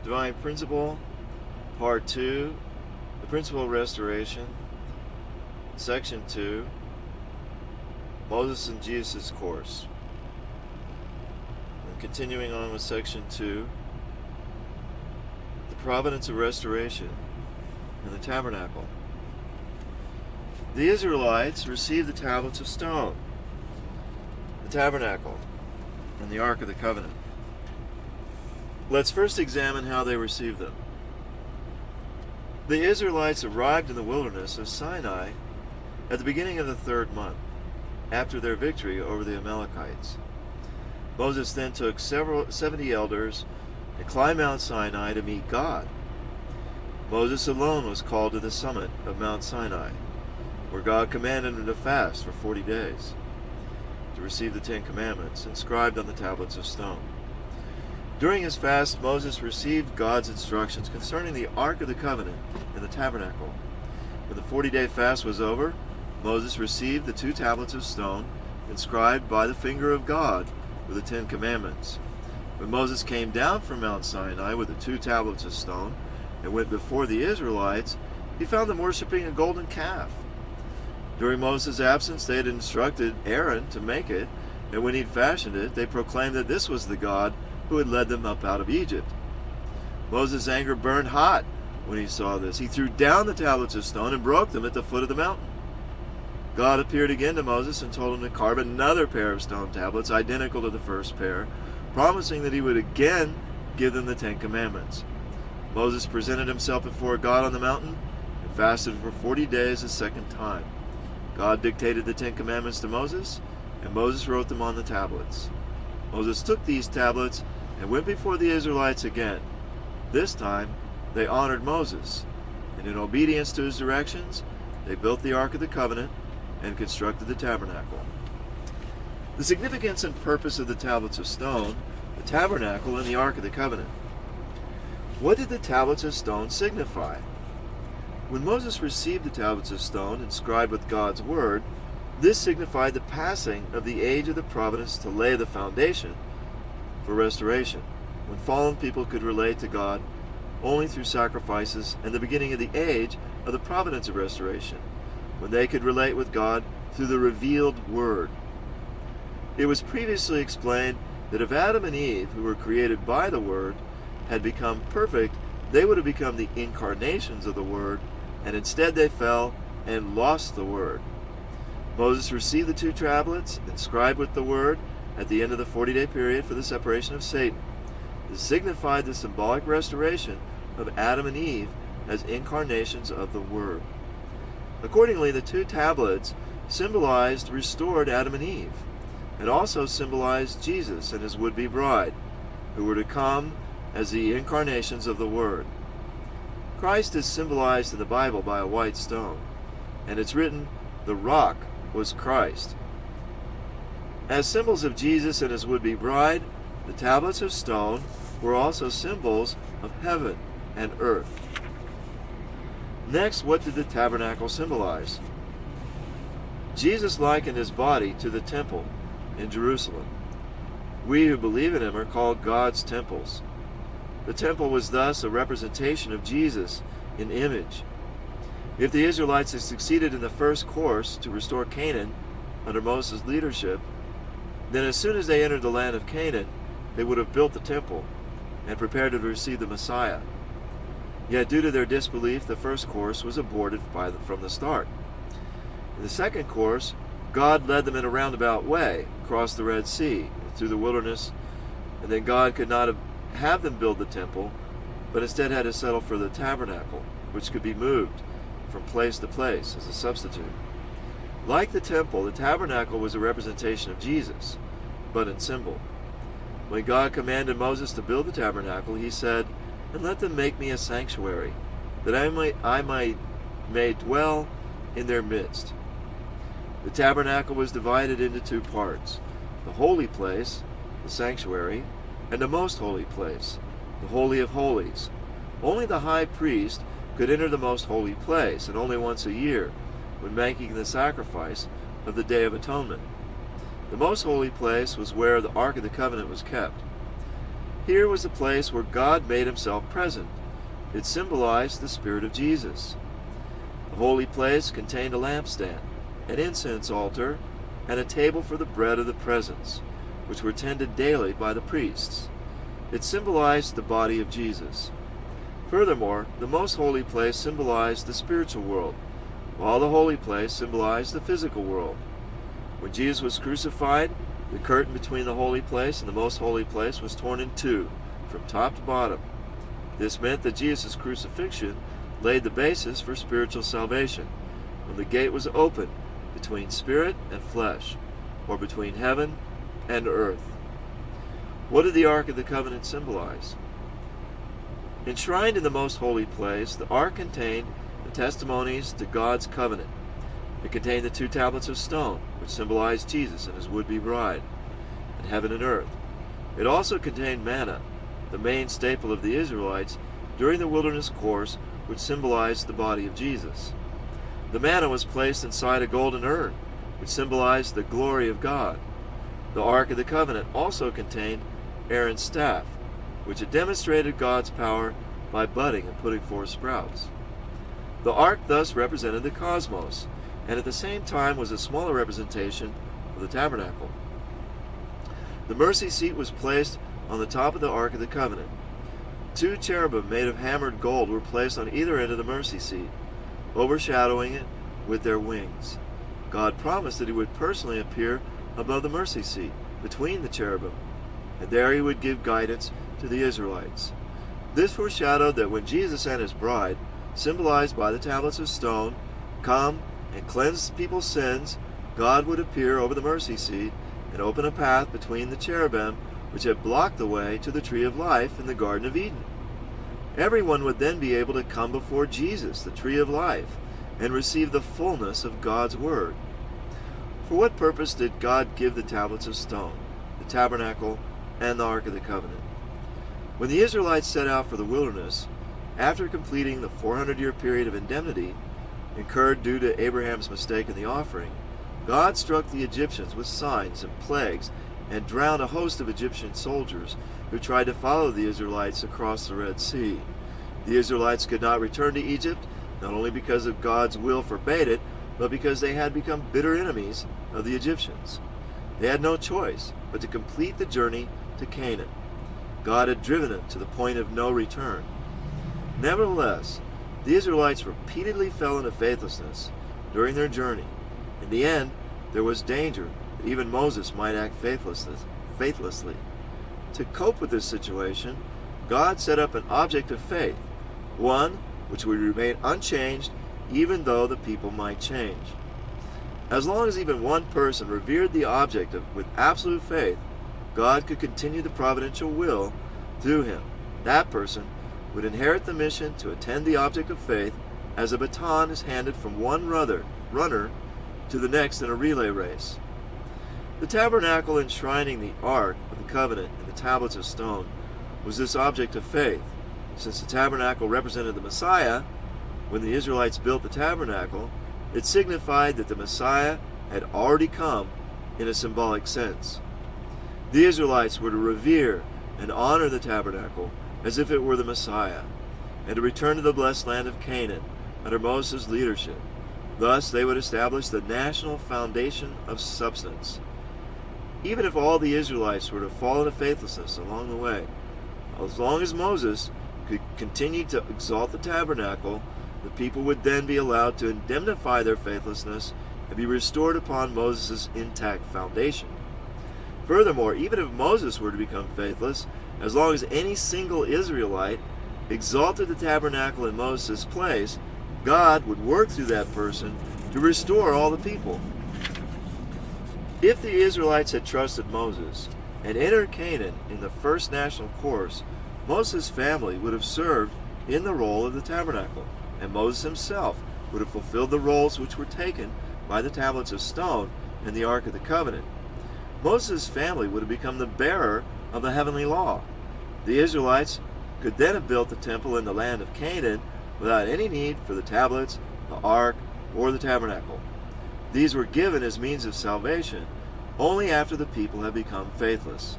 Divine Principle, Part 2, the Principle of Restoration, Section 2, Moses and Jesus' Course. And continuing on with Section 2, the Providence of Restoration and the Tabernacle. The Israelites received the tablets of stone, the Tabernacle, and the Ark of the Covenant. Let's first examine how they received them. The Israelites arrived in the wilderness of Sinai at the beginning of the 3rd month, after their victory over the Amalekites. Moses then took 70 elders and climbed Mount Sinai to meet God. Moses alone was called to the summit of Mount Sinai, where God commanded him to fast for 40 days, to receive the 10 Commandments inscribed on the tablets of stone. During his fast, Moses received God's instructions concerning the Ark of the Covenant and the Tabernacle. When the 40-day fast was over, Moses received the 2 tablets of stone inscribed by the finger of God with the 10 Commandments. When Moses came down from Mount Sinai with the 2 tablets of stone and went before the Israelites, he found them worshiping a golden calf. During Moses' absence, they had instructed Aaron to make it, and when he'd fashioned it, they proclaimed that this was the God who had led them up out of Egypt. Moses' anger burned hot when he saw this. He threw down the tablets of stone and broke them at the foot of the mountain. God appeared again to Moses and told him to carve another pair of stone tablets identical to the first pair, promising that he would again give them the 10 Commandments. Moses presented himself before God on the mountain and fasted for 40 days a second time. God dictated the 10 Commandments to Moses, and Moses wrote them on the tablets. Moses took these tablets and went before the Israelites again. This time, they honored Moses, and in obedience to his directions, they built the Ark of the Covenant and constructed the Tabernacle. The significance and purpose of the tablets of stone, the Tabernacle, and the Ark of the Covenant. What did the tablets of stone signify? When Moses received the tablets of stone inscribed with God's Word, this signified the passing of the age of the providence to lay the foundation for restoration, when fallen people could relate to God only through sacrifices, and the beginning of the age of the providence of restoration, when they could relate with God through the revealed Word. It was previously explained that if Adam and Eve, who were created by the Word, had become perfect, they would have become the incarnations of the Word, and instead they fell and lost the Word. Moses received the 2 tablets inscribed with the Word at the end of the 40-day period for the separation of Satan. This signified the symbolic restoration of Adam and Eve as incarnations of the Word. Accordingly, the 2 tablets symbolized restored Adam and Eve, and also symbolized Jesus and his would-be bride, who were to come as the incarnations of the Word. Christ is symbolized in the Bible by a white stone, and it's written, "The rock was Christ." As symbols of Jesus and his would-be bride, the tablets of stone were also symbols of heaven and earth. Next, what did the tabernacle symbolize? Jesus likened his body to the temple in Jerusalem. We who believe in him are called God's temples. The temple was thus a representation of Jesus in image. If the Israelites had succeeded in the first course to restore Canaan under Moses' leadership, then as soon as they entered the land of Canaan, they would have built the temple and prepared to receive the Messiah. Yet due to their disbelief, the first course was aborted from the start. In the second course, God led them in a roundabout way across the Red Sea, through the wilderness, and then God could not have them build the temple, but instead had to settle for the tabernacle, which could be moved from place to place as a substitute. Like the temple, the tabernacle was a representation of Jesus, but in symbol. When God commanded Moses to build the tabernacle, he said, "And let them make me a sanctuary, that I may dwell in their midst." The tabernacle was divided into 2 parts: the holy place, the sanctuary, and the most holy place, the Holy of Holies. Only the high priest could enter the most holy place, and only once a year, when making the sacrifice of the Day of Atonement. The most holy place was where the Ark of the Covenant was kept. Here was the place where God made himself present. It symbolized the Spirit of Jesus. The holy place contained a lampstand, an incense altar, and a table for the bread of the presence, which were tended daily by the priests. It symbolized the body of Jesus. Furthermore, the most holy place symbolized the spiritual world, while the holy place symbolized the physical world. When Jesus was crucified, the curtain between the holy place and the most holy place was torn in two, from top to bottom. This meant that Jesus' crucifixion laid the basis for spiritual salvation, when the gate was opened between spirit and flesh, or between heaven and earth. What did the Ark of the Covenant symbolize? Enshrined in the most holy place, the Ark contained the testimonies to God's covenant. It contained the 2 tablets of stone, which symbolized Jesus and his would-be bride, and heaven and earth. It also contained manna, the main staple of the Israelites during the wilderness course, which symbolized the body of Jesus. The manna was placed inside a golden urn, which symbolized the glory of God. The Ark of the Covenant also contained Aaron's staff, which had demonstrated God's power by budding and putting forth sprouts. The Ark thus represented the cosmos, and at the same time was a smaller representation of the tabernacle. The mercy seat was placed on the top of the Ark of the Covenant. 2 cherubim made of hammered gold were placed on either end of the mercy seat, overshadowing it with their wings. God promised that he would personally appear above the mercy seat, between the cherubim, and there he would give guidance to the Israelites. This foreshadowed that when Jesus and his bride, symbolized by the tablets of stone, come and cleanse people's sins, God would appear over the mercy seat and open a path between the cherubim which had blocked the way to the tree of life in the Garden of Eden. Everyone would then be able to come before Jesus, the tree of life, and receive the fullness of God's word. For what purpose did God give the tablets of stone, the tabernacle, and the Ark of the Covenant? When the Israelites set out for the wilderness, after completing the 400-year period of indemnity incurred due to Abraham's mistake in the offering, God struck the Egyptians with signs and plagues and drowned a host of Egyptian soldiers who tried to follow the Israelites across the Red Sea. The Israelites could not return to Egypt, not only because of God's will forbade it, but because they had become bitter enemies of the Egyptians. They had no choice but to complete the journey to Canaan. God had driven them to the point of no return. Nevertheless, the Israelites repeatedly fell into faithlessness during their journey. In the end, there was danger that even Moses might act faithlessly. To cope with this situation, God set up an object of faith, one which would remain unchanged even though the people might change. As long as even one person revered the object with absolute faith, God could continue the providential will through him. That person would inherit the mission to attend the object of faith as a baton is handed from one runner to the next in a relay race. The tabernacle enshrining the Ark of the Covenant and the tablets of stone was this object of faith. Since the tabernacle represented the Messiah, when the Israelites built the tabernacle, it signified that the Messiah had already come in a symbolic sense. The Israelites were to revere and honor the tabernacle as if it were the Messiah, and to return to the blessed land of Canaan under Moses' leadership. Thus they would establish the national foundation of substance. Even if all the Israelites were to fall into faithlessness along the way, as long as Moses could continue to exalt the tabernacle, the people would then be allowed to indemnify their faithlessness and be restored upon Moses' intact foundation. Furthermore, even if Moses were to become faithless, as long as any single Israelite exalted the tabernacle in Moses' place, God would work through that person to restore all the people. If the Israelites had trusted Moses and entered Canaan in the first national course, Moses' family would have served in the role of the tabernacle, and Moses himself would have fulfilled the roles which were taken by the tablets of stone and the Ark of the Covenant. Moses' family would have become the bearer of the heavenly law. The Israelites could then have built the temple in the land of Canaan without any need for the tablets, the ark, or the tabernacle. These were given as means of salvation only after the people had become faithless.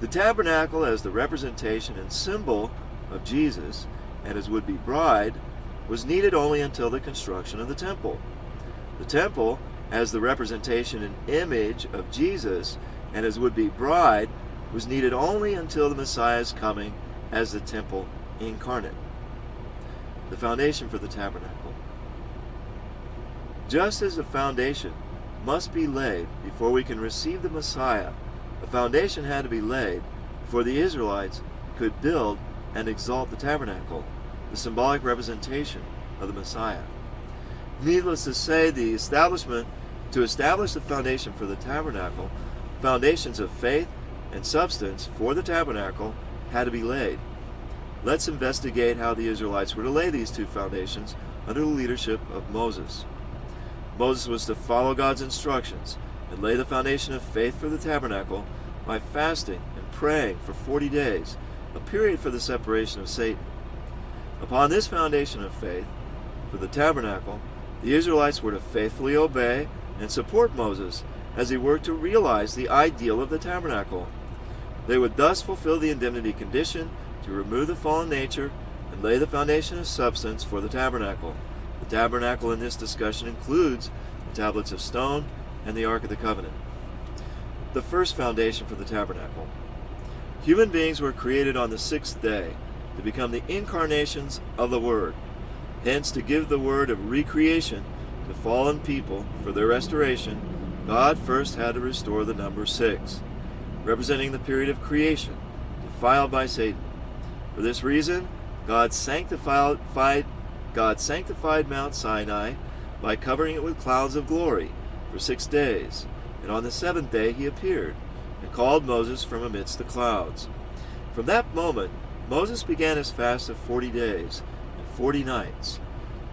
The tabernacle, as the representation and symbol of Jesus and his would-be bride, was needed only until the construction of the temple. The temple, as the representation and image of Jesus and his would-be bride, was needed only until the Messiah's coming as the temple incarnate. The foundation for the tabernacle. Just as a foundation must be laid before we can receive the Messiah, a foundation had to be laid before the Israelites could build and exalt the tabernacle, the symbolic representation of the Messiah. Needless to say, to establish the foundation for the tabernacle, foundations of faith and substance for the tabernacle had to be laid. Let's investigate how the Israelites were to lay these two foundations under the leadership of Moses. Moses was to follow God's instructions and lay the foundation of faith for the tabernacle by fasting and praying for 40 days, a period for the separation of Satan. Upon this foundation of faith for the tabernacle, the Israelites were to faithfully obey and support Moses as he worked to realize the ideal of the tabernacle. They would thus fulfill the indemnity condition to remove the fallen nature and lay the foundation of substance for the tabernacle. The tabernacle in this discussion includes the tablets of stone and the Ark of the Covenant. The first foundation for the tabernacle. Human beings were created on the sixth day to become the incarnations of the Word. Hence, to give the word of recreation to fallen people for their restoration, God first had to restore the number 6, representing the period of creation, defiled by Satan. For this reason, God sanctified Mount Sinai by covering it with clouds of glory for 6 days, and on the 7th day he appeared and called Moses from amidst the clouds. From that moment, Moses began his fast of 40 days and 40 nights.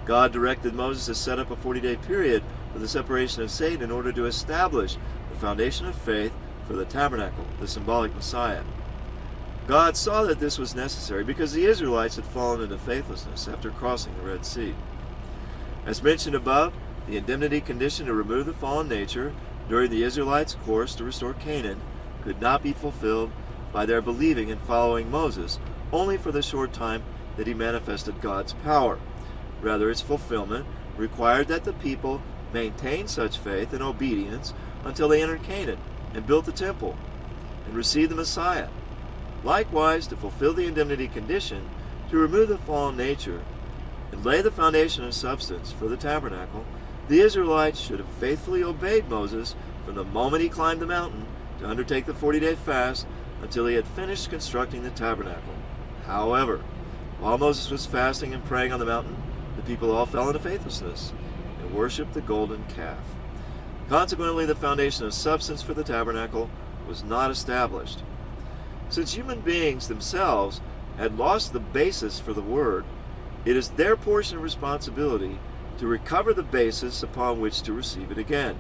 God directed Moses to set up a 40-day period for the separation of Satan in order to establish the foundation of faith for the tabernacle, the symbolic Messiah. God saw that this was necessary because the Israelites had fallen into faithlessness after crossing the Red Sea. As mentioned above, the indemnity condition to remove the fallen nature during the Israelites' course to restore Canaan could not be fulfilled by their believing and following Moses only for the short time that he manifested God's power. Rather, its fulfillment required that the people maintain such faith and obedience until they entered Canaan and built the temple and received the Messiah. Likewise, to fulfill the indemnity condition, to remove the fallen nature and lay the foundation of substance for the tabernacle, the Israelites should have faithfully obeyed Moses from the moment he climbed the mountain to undertake the 40-day fast until he had finished constructing the tabernacle. However, while Moses was fasting and praying on the mountain, the people all fell into faithlessness and worshipped the golden calf. Consequently, the foundation of substance for the tabernacle was not established. Since human beings themselves had lost the basis for the Word, it is their portion of responsibility to recover the basis upon which to receive it again.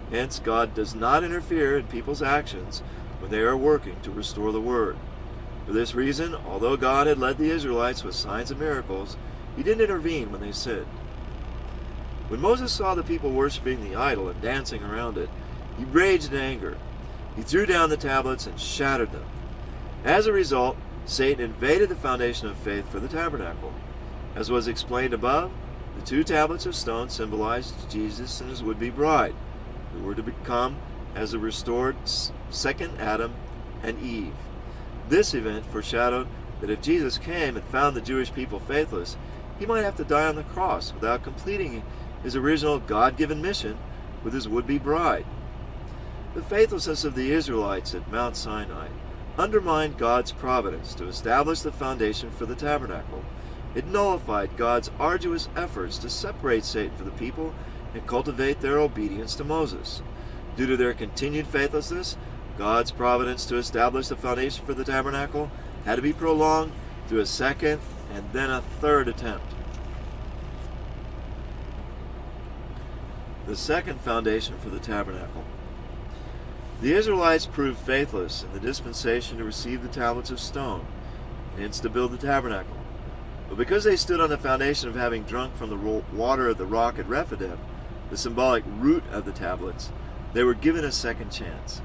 Hence, God does not interfere in people's actions when they are working to restore the Word. For this reason, although God had led the Israelites with signs and miracles, he didn't intervene when they sinned. When Moses saw the people worshiping the idol and dancing around it, he raged in anger. He threw down the tablets and shattered them. As a result, Satan invaded the foundation of faith for the tabernacle. As was explained above, the 2 tablets of stone symbolized Jesus and his would-be bride, who were to become as a restored second Adam and Eve. This event foreshadowed that if Jesus came and found the Jewish people faithless, he might have to die on the cross without completing his original God-given mission with his would-be bride. The faithlessness of the Israelites at Mount Sinai undermined God's providence to establish the foundation for the tabernacle. It nullified God's arduous efforts to separate Satan from the people and cultivate their obedience to Moses. Due to their continued faithlessness, God's providence to establish the foundation for the tabernacle had to be prolonged through a second and then a third attempt. The second foundation for the tabernacle. The Israelites proved faithless in the dispensation to receive the tablets of stone, and hence to build the tabernacle. But because they stood on the foundation of having drunk from the water of the rock at Rephidim, the symbolic root of the tablets, they were given a second chance.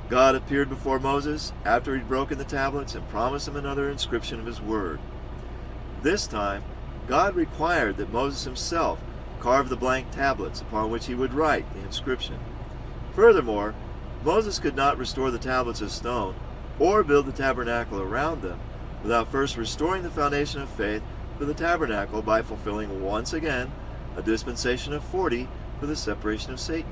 God appeared before Moses after he'd broken the tablets and promised him another inscription of his word. This time, God required that Moses himself carve the blank tablets upon which he would write the inscription. Furthermore, Moses could not restore the tablets of stone or build the tabernacle around them without first restoring the foundation of faith for the tabernacle by fulfilling once again a dispensation of 40 for the separation of Satan.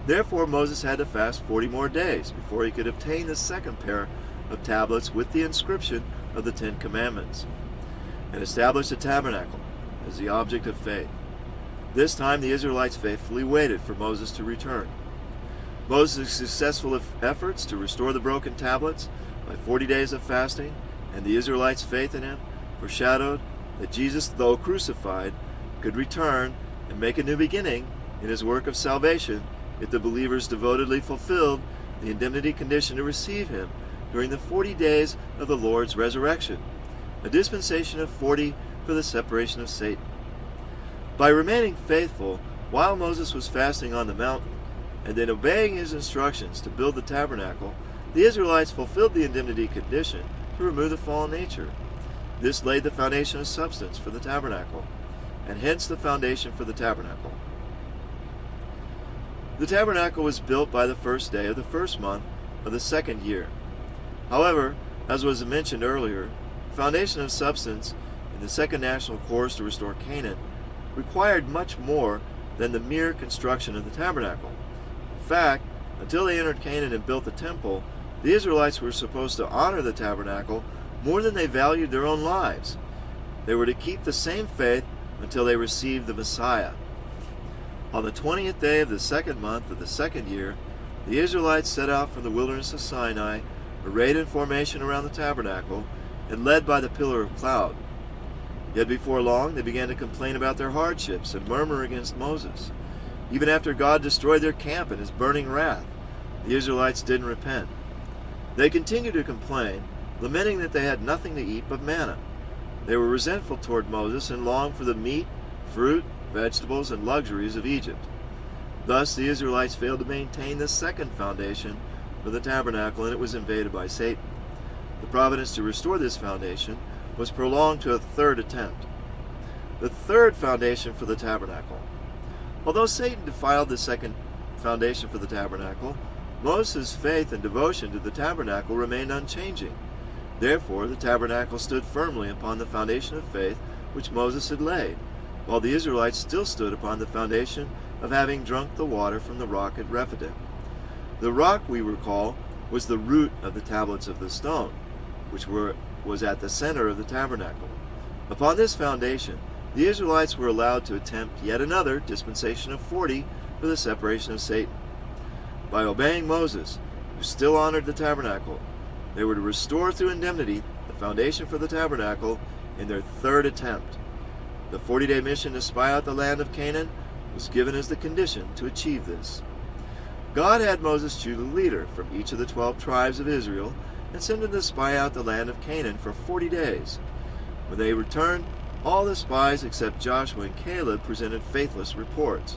Therefore Moses had to fast 40 more days before he could obtain the second pair of tablets with the inscription of the 10 Commandments, and establish the tabernacle as the object of faith. This time the Israelites faithfully waited for Moses to return. Moses' successful efforts to restore the broken tablets by 40 days of fasting and the Israelites' faith in him foreshadowed that Jesus, though crucified, could return and make a new beginning in his work of salvation if the believers devotedly fulfilled the indemnity condition to receive him during the 40 days of the Lord's resurrection, a dispensation of 40 for the separation of Satan. By remaining faithful while Moses was fasting on the mountain, and then obeying his instructions to build the tabernacle, the Israelites fulfilled the indemnity condition to remove the fallen nature. This laid the foundation of substance for the tabernacle, and hence the foundation for the tabernacle. The tabernacle was built by the first day of the first month of the second year. However, as was mentioned earlier, the foundation of substance in the second national course to restore Canaan required much more than the mere construction of the tabernacle. In fact, until they entered Canaan and built the temple, the Israelites were supposed to honor the tabernacle more than they valued their own lives. They were to keep the same faith until they received the Messiah. On the 20th day of the second month of the second year, the Israelites set out from the wilderness of Sinai, arrayed in formation around the tabernacle, and led by the pillar of cloud. Yet before long they began to complain about their hardships and murmur against Moses. Even after God destroyed their camp in his burning wrath, the Israelites didn't repent. They continued to complain, lamenting that they had nothing to eat but manna. They were resentful toward Moses and longed for the meat, fruit, vegetables, and luxuries of Egypt. Thus the Israelites failed to maintain the second foundation for the tabernacle, and it was invaded by Satan. The providence to restore this foundation was prolonged to a third attempt. The third foundation for the tabernacle. Although Satan defiled the second foundation for the tabernacle, Moses' faith and devotion to the tabernacle remained unchanging. Therefore, the tabernacle stood firmly upon the foundation of faith which Moses had laid, while the Israelites still stood upon the foundation of having drunk the water from the rock at Rephidim. The rock, we recall, was the root of the tablets of the stone, which was at the center of the tabernacle. Upon this foundation, the Israelites were allowed to attempt yet another dispensation of 40 for the separation of Satan. By obeying Moses, who still honored the tabernacle, they were to restore through indemnity the foundation for the tabernacle in their third attempt. The 40-day mission to spy out the land of Canaan was given as the condition to achieve this. God had Moses choose a leader from each of the 12 tribes of Israel and send him to spy out the land of Canaan for 40 days. When they returned, all the spies except Joshua and Caleb presented faithless reports.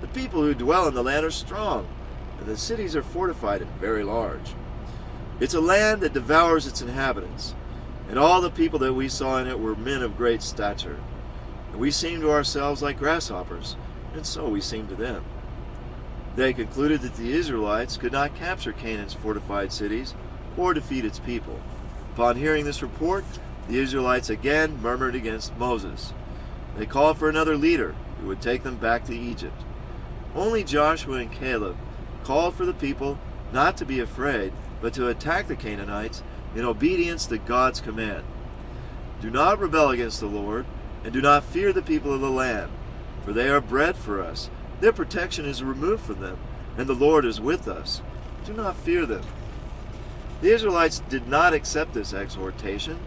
The people who dwell in the land are strong, and the cities are fortified and very large. It's a land that devours its inhabitants, and all the people that we saw in it were men of great stature. And we seemed to ourselves like grasshoppers, and so we seemed to them. They concluded that the Israelites could not capture Canaan's fortified cities or defeat its people. Upon hearing this report, the Israelites again murmured against Moses. They called for another leader who would take them back to Egypt. Only Joshua and Caleb called for the people not to be afraid, but to attack the Canaanites in obedience to God's command. Do not rebel against the Lord, and do not fear the people of the land, for they are bread for us. Their protection is removed from them, and the Lord is with us. Do not fear them. The Israelites did not accept this exhortation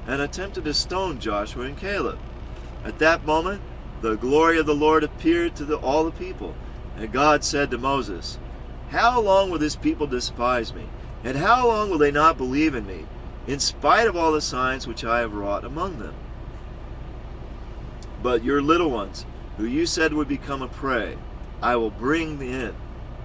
and attempted to stone Joshua and Caleb. At that moment, the glory of the Lord appeared to all the people, and God said to Moses, "How long will this people despise me? And how long will they not believe in me, in spite of all the signs which I have wrought among them? But your little ones, who you said would become a prey, I will bring in,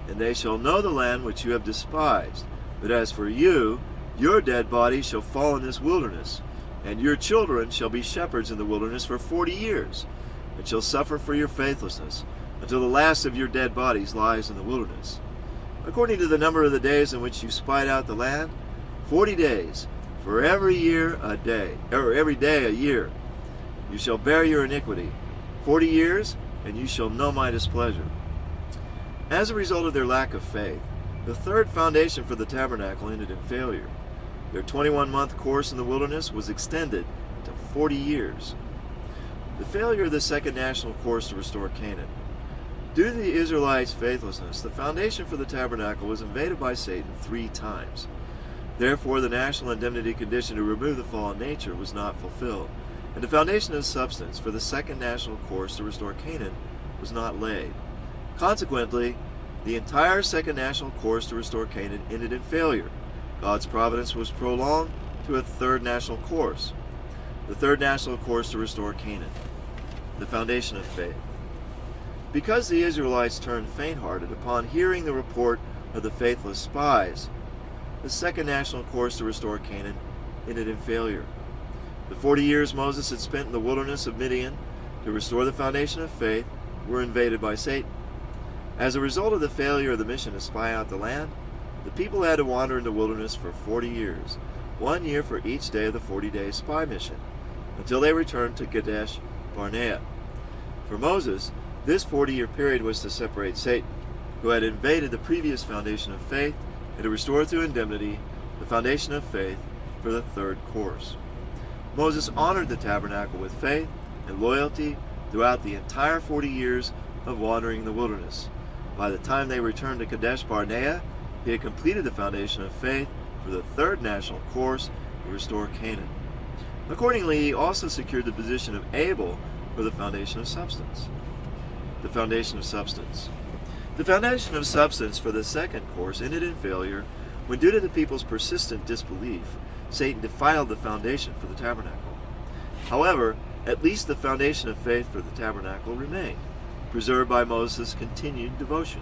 and they shall know the land which you have despised. But as for you, your dead bodies shall fall in this wilderness, and your children shall be shepherds in the wilderness for 40 years, and shall suffer for your faithlessness, until the last of your dead bodies lies in the wilderness. According to the number of the days in which you spied out the land, 40 days, for every year a day, or every day a year. You shall bear your iniquity 40 years, and you shall know my displeasure. As a result of their lack of faith, the third foundation for the tabernacle ended in failure. Their 21-month course in the wilderness was extended to 40 years. The failure of the second national course to restore Canaan. Due to the Israelites' faithlessness, the foundation for the tabernacle was invaded by Satan 3 times. Therefore, the national indemnity condition to remove the fallen nature was not fulfilled, and the foundation of substance for the second national course to restore Canaan was not laid. Consequently, the entire second national course to restore Canaan ended in failure. God's providence was prolonged to a third national course. The third national course to restore Canaan. The foundation of faith. Because the Israelites turned faint-hearted upon hearing the report of the faithless spies, the second national course to restore Canaan ended in failure. The 40 years Moses had spent in the wilderness of Midian to restore the foundation of faith were invaded by Satan. As a result of the failure of the mission to spy out the land, the people had to wander in the wilderness for 40 years, 1 year for each day of the 40-day spy mission, until they returned to Kadesh Barnea. For Moses, this 40-year period was to separate Satan, who had invaded the previous foundation of faith, and to restore through indemnity the foundation of faith for the third course. Moses honored the tabernacle with faith and loyalty throughout the entire 40 years of wandering in the wilderness. By the time they returned to Kadesh Barnea, he had completed the foundation of faith for the third national course to restore Canaan. Accordingly, he also secured the position of Abel for the foundation of substance. The foundation of substance. The foundation of substance for the second course ended in failure when, due to the people's persistent disbelief, Satan defiled the foundation for the tabernacle. However, at least the foundation of faith for the tabernacle remained, preserved by Moses' continued devotion.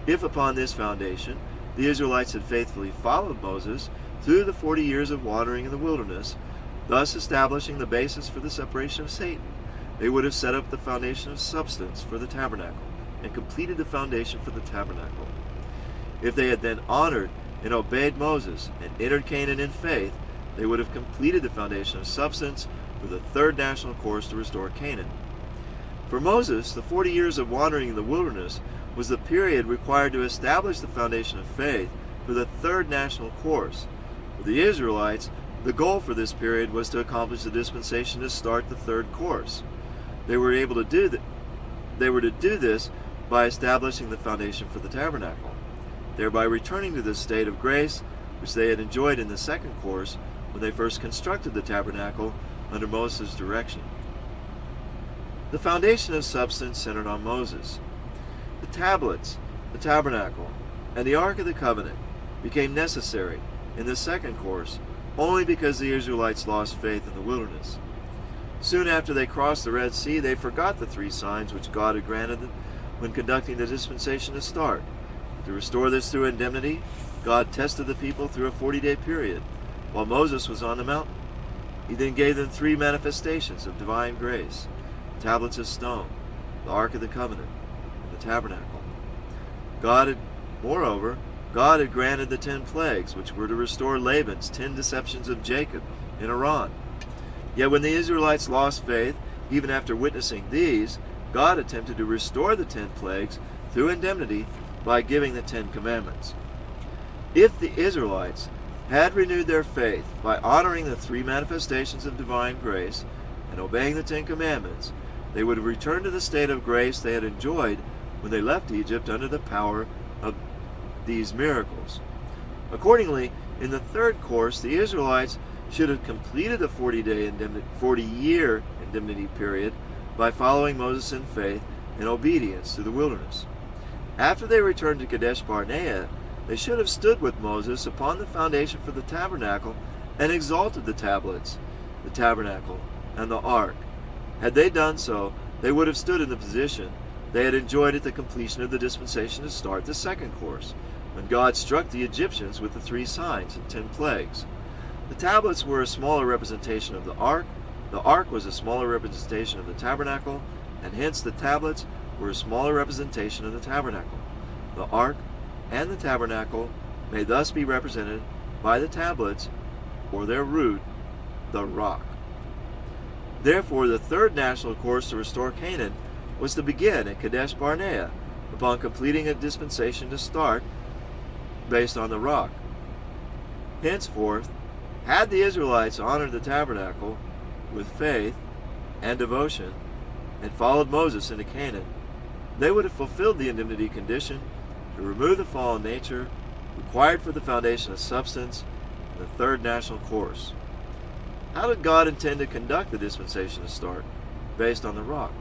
If upon this foundation the Israelites had faithfully followed Moses through the 40 years of wandering in the wilderness, thus establishing the basis for the separation of Satan, they would have set up the foundation of substance for the tabernacle and completed the foundation for the tabernacle. If they had then honored and obeyed Moses and entered Canaan in faith, they would have completed the foundation of substance for the third national course to restore Canaan. For Moses, the 40 years of wandering in the wilderness was the period required to establish the foundation of faith for the third national course. For the Israelites, the goal for this period was to accomplish the dispensation to start the third course. They were to do this by establishing the foundation for the tabernacle, thereby returning to the state of grace which they had enjoyed in the second course when they first constructed the tabernacle under Moses' direction. The foundation of substance centered on Moses. The tablets, the tabernacle, and the Ark of the Covenant became necessary in the second course only because the Israelites lost faith in the wilderness. Soon after they crossed the Red Sea, they forgot the 3 signs which God had granted them when conducting the dispensation to start. To restore this through indemnity, God tested the people through a 40-day period while Moses was on the mountain. He then gave them 3 manifestations of divine grace: tablets of stone, the Ark of the Covenant, and the tabernacle. Moreover, God had granted the 10 plagues, which were to restore Laban's 10 deceptions of Jacob in Iran. Yet when the Israelites lost faith, even after witnessing these, God attempted to restore the 10 plagues through indemnity by giving the 10 commandments. If the Israelites had renewed their faith by honoring the 3 manifestations of divine grace and obeying the 10 commandments, they would have returned to the state of grace they had enjoyed when they left Egypt under the power of these miracles. Accordingly, in the third course, the Israelites should have completed the 40-year indemnity period by following Moses in faith and obedience to the wilderness. After they returned to Kadesh Barnea, they should have stood with Moses upon the foundation for the tabernacle and exalted the tablets, the tabernacle, and the ark. Had they done so, they would have stood in the position they had enjoyed at the completion of the dispensation to start the second course, when God struck the Egyptians with the 3 signs and 10 plagues. The tablets were a smaller representation of the ark was a smaller representation of the tabernacle, and hence the tablets were a smaller representation of the tabernacle. The ark and the tabernacle may thus be represented by the tablets, or their root, the rock. Therefore, the third national course to restore Canaan was to begin at Kadesh Barnea, upon completing a dispensation to start based on the rock. Henceforth, had the Israelites honored the tabernacle with faith and devotion, and followed Moses into Canaan, they would have fulfilled the indemnity condition to remove the fallen nature required for the foundation of substance in the third national course. How did God intend to conduct the dispensation to start? Based on the rock.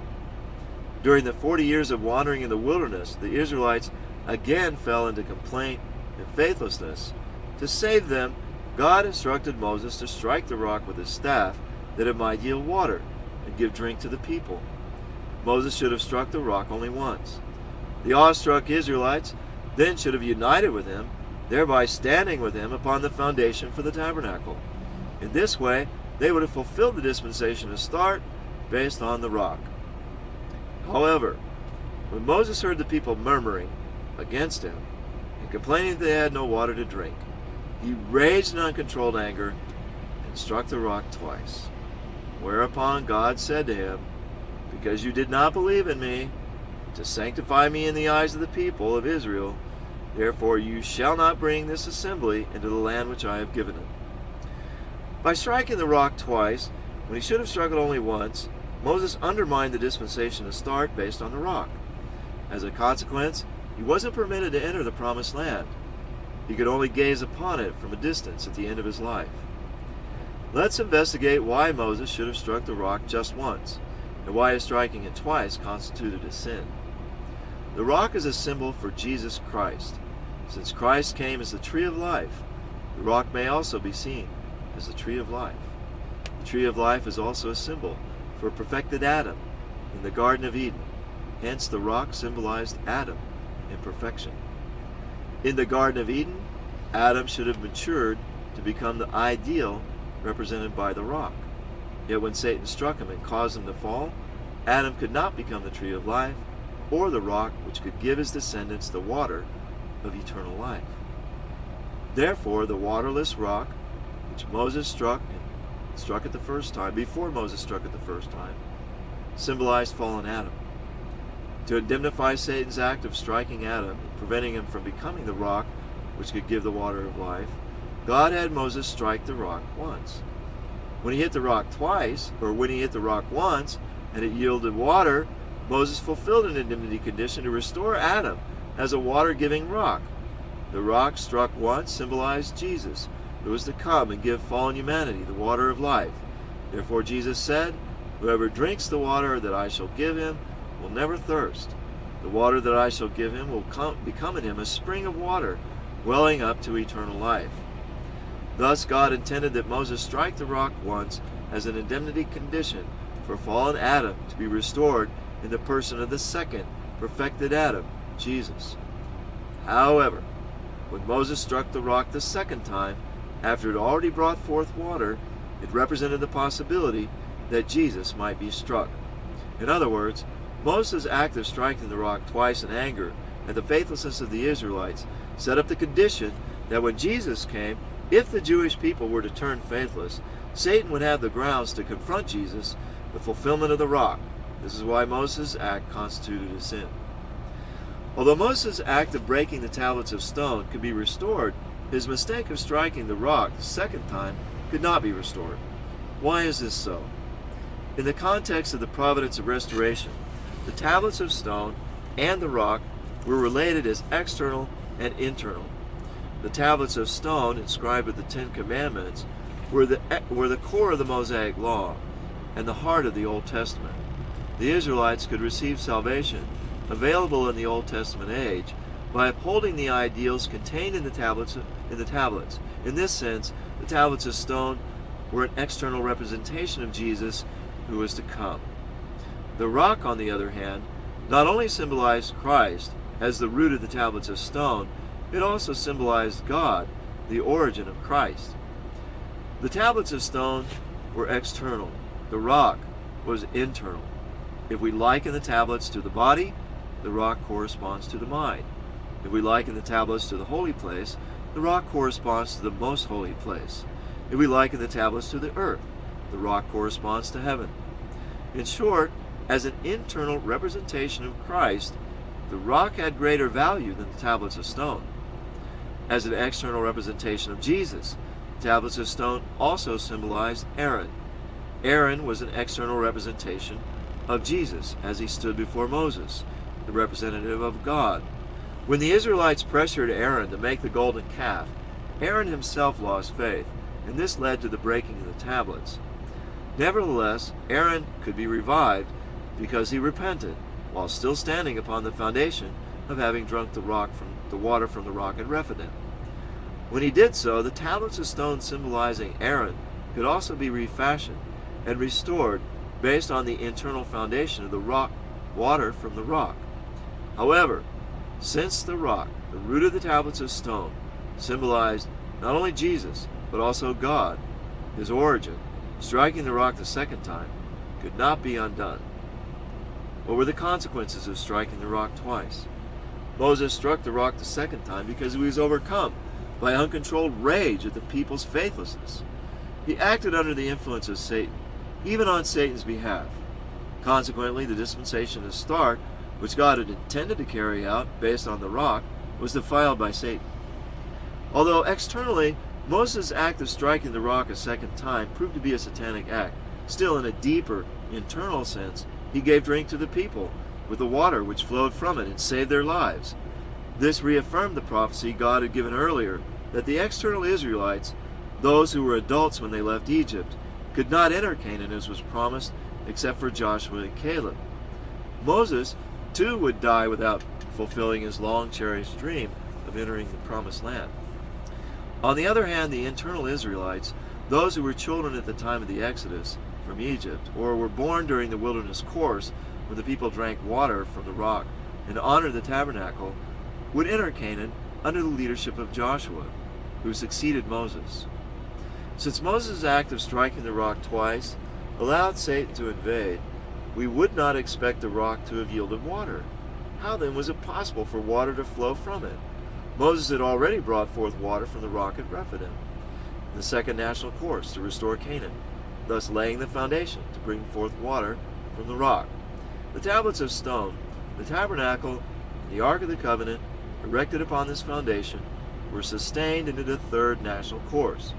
During the 40 years of wandering in the wilderness, the Israelites again fell into complaint and faithlessness. To save them, God instructed Moses to strike the rock with his staff, that it might yield water and give drink to the people. Moses should have struck the rock only once. The awestruck Israelites then should have united with him, thereby standing with him upon the foundation for the tabernacle. In this way, they would have fulfilled the dispensation to start based on the rock. However, when Moses heard the people murmuring against him and complaining that they had no water to drink, he raged in uncontrolled anger and struck the rock twice. Whereupon God said to him, "Because you did not believe in me, to sanctify me in the eyes of the people of Israel, therefore you shall not bring this assembly into the land which I have given them." By striking the rock twice, when he should have struck it only once, Moses undermined the dispensation to start based on the rock. As a consequence, he wasn't permitted to enter the promised land. He could only gaze upon it from a distance at the end of his life. Let's investigate why Moses should have struck the rock just once, and why his striking it twice constituted a sin. The rock is a symbol for Jesus Christ. Since Christ came as the tree of life, the rock may also be seen as the tree of life. The tree of life is also a symbol for a perfected Adam in the Garden of Eden. Hence, the rock symbolized Adam in perfection. In the Garden of Eden, Adam should have matured to become the ideal represented by the rock. Yet when Satan struck him and caused him to fall, Adam could not become the tree of life, or the rock which could give his descendants the water of eternal life. Therefore, the waterless rock, which Moses struck it the first time, before Moses struck it the first time, symbolized fallen Adam. To indemnify Satan's act of striking Adam, preventing him from becoming the rock which could give the water of life, God had Moses strike the rock once. When he hit the rock twice, or when he hit the rock once, and it yielded water, Moses fulfilled an indemnity condition to restore Adam as a water-giving rock. The rock struck once symbolized Jesus, who was to come and give fallen humanity the water of life. Therefore Jesus said, "Whoever drinks the water that I shall give him will never thirst. The water that I shall give him will become in him a spring of water, welling up to eternal life." Thus God intended that Moses strike the rock once as an indemnity condition for fallen Adam to be restored in the person of the second perfected Adam, Jesus. However, when Moses struck the rock the second time, after it already brought forth water, it represented the possibility that Jesus might be struck. In other words, Moses' act of striking the rock twice in anger at the faithlessness of the Israelites set up the condition that when Jesus came, if the Jewish people were to turn faithless, Satan would have the grounds to confront Jesus, the fulfillment of the rock. This is why Moses' act constituted a sin. Although Moses' act of breaking the tablets of stone could be restored, his mistake of striking the rock the second time could not be restored. Why is this so? In the context of the providence of restoration, the tablets of stone and the rock were related as external and internal. The tablets of stone, inscribed with the 10 Commandments, were the core of the Mosaic Law and the heart of the Old Testament. The Israelites could receive salvation, available in the Old Testament age, by upholding the ideals contained in the tablets. In this sense, the tablets of stone were an external representation of Jesus who was to come. The rock, on the other hand, not only symbolized Christ as the root of the tablets of stone, it also symbolized God, the origin of Christ. The tablets of stone were external. The rock was internal. If we liken the tablets to the body, the rock corresponds to the mind. If we liken the tablets to the holy place, the rock corresponds to the most holy place. If we liken the tablets to the earth, the rock corresponds to heaven. In short, as an internal representation of Christ, the rock had greater value than the tablets of stone. As an external representation of Jesus, the tablets of stone also symbolized Aaron. Aaron was an external representation of Jesus as he stood before Moses, the representative of God. When the Israelites pressured Aaron to make the golden calf, Aaron himself lost faith, and this led to the breaking of the tablets. Nevertheless, Aaron could be revived because he repented, while still standing upon the foundation of having drunk the water from the rock at Rephidim. When he did so, the tablets of stone symbolizing Aaron could also be refashioned and restored based on the internal foundation of the water from the rock. However, since the rock, the root of the tablets of stone, symbolized not only Jesus, but also God, his origin, striking the rock the second time could not be undone. What were the consequences of striking the rock twice? Moses struck the rock the second time because he was overcome by uncontrolled rage at the people's faithlessness. He acted under the influence of Satan, even on Satan's behalf. Consequently, the dispensation to start, which God had intended to carry out based on the rock, was defiled by Satan. Although externally, Moses' act of striking the rock a second time proved to be a satanic act, still in a deeper, internal sense, he gave drink to the people with the water which flowed from it and saved their lives. This reaffirmed the prophecy God had given earlier that the external Israelites, those who were adults when they left Egypt, could not enter Canaan as was promised except for Joshua and Caleb. Moses, too, would die without fulfilling his long-cherished dream of entering the promised land. On the other hand, the internal Israelites, those who were children at the time of the Exodus from Egypt, or were born during the wilderness course when the people drank water from the rock and honored the tabernacle, would enter Canaan under the leadership of Joshua, who succeeded Moses. Since Moses' act of striking the rock twice allowed Satan to invade, we would not expect the rock to have yielded water. How then was it possible for water to flow from it? Moses had already brought forth water from the rock at Rephidim, the second national course to restore Canaan, thus laying the foundation to bring forth water from the rock. The tablets of stone, the tabernacle, and the Ark of the Covenant, erected upon this foundation, were sustained into the third national course,